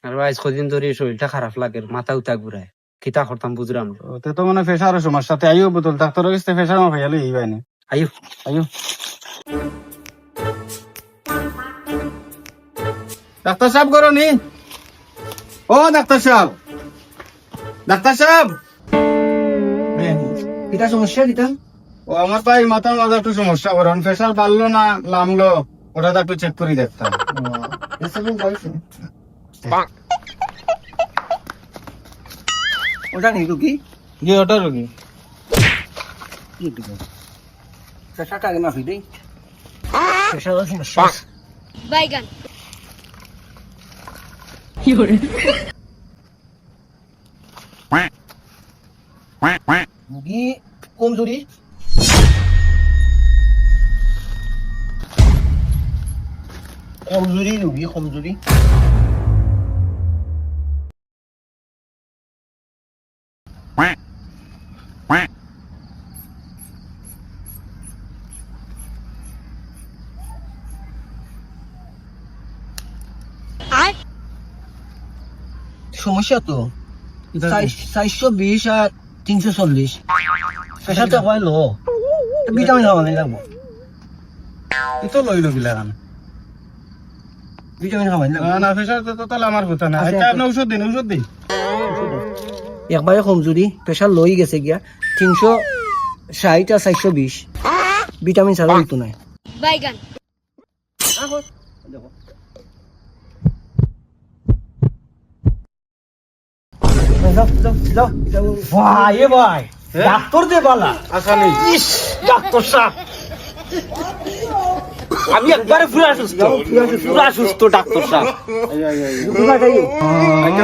আর আজ কদিন ধরে শরীরটা খারাপ লাগে, মাথা উঠা ঘুরায়, কিতা করতাম বুঝলাম না। তে তো মানে প্রেশারের সমস্যা, তে আইও বোতল ডাক্তারের কাছে প্রেশার মাপাই আলো এই বাইনে। আইও আইও ডাক্তার সাহেব করো নি। ও ডাক্তার সাহেব, ডাক্তার সাহেব। কিটা সমস্যা কিটা? ও আমার ভাই মাথার মাঝে একটু সমস্যা, ওর প্রেশার বাড়লো না নামলো, ওটা একটু চেক করে দেখতাম। ওটা নেই রুগী, জি ওটা রোগী। প্রেশারটা আগে মাফি দেই। প্রেশারের সমস্যা আছে। বাইগান রুগী কমজোরি, রুগী কমজোরি। আর সমস্যা তো 420 আর 340, প্রেশারটা কয় লো, ভিটামিন খাওয়া নাই লাগবো, তো লইল গিলাম ভিটামিন খাওয়া নাই না লাগবো। না, প্রেশার তো তাহলে আমার কথা না। আচ্ছা, আচ্ছা আপনি ঔষধ দিন, ঔষধ দিন। একবারে কমজোরি, প্রেশার লই গেছে গিয়া 360 আর 420, ভিটামিন ছাড়া হইতো নাই। বাইগান ভাই এ ভাই, ডাক্তার দে বালা। আসানি ইস, ডাক্তার সাহেব, আমি একবারে পুরা সুস্থ ডাক্তার সাহেব। আচ্ছা,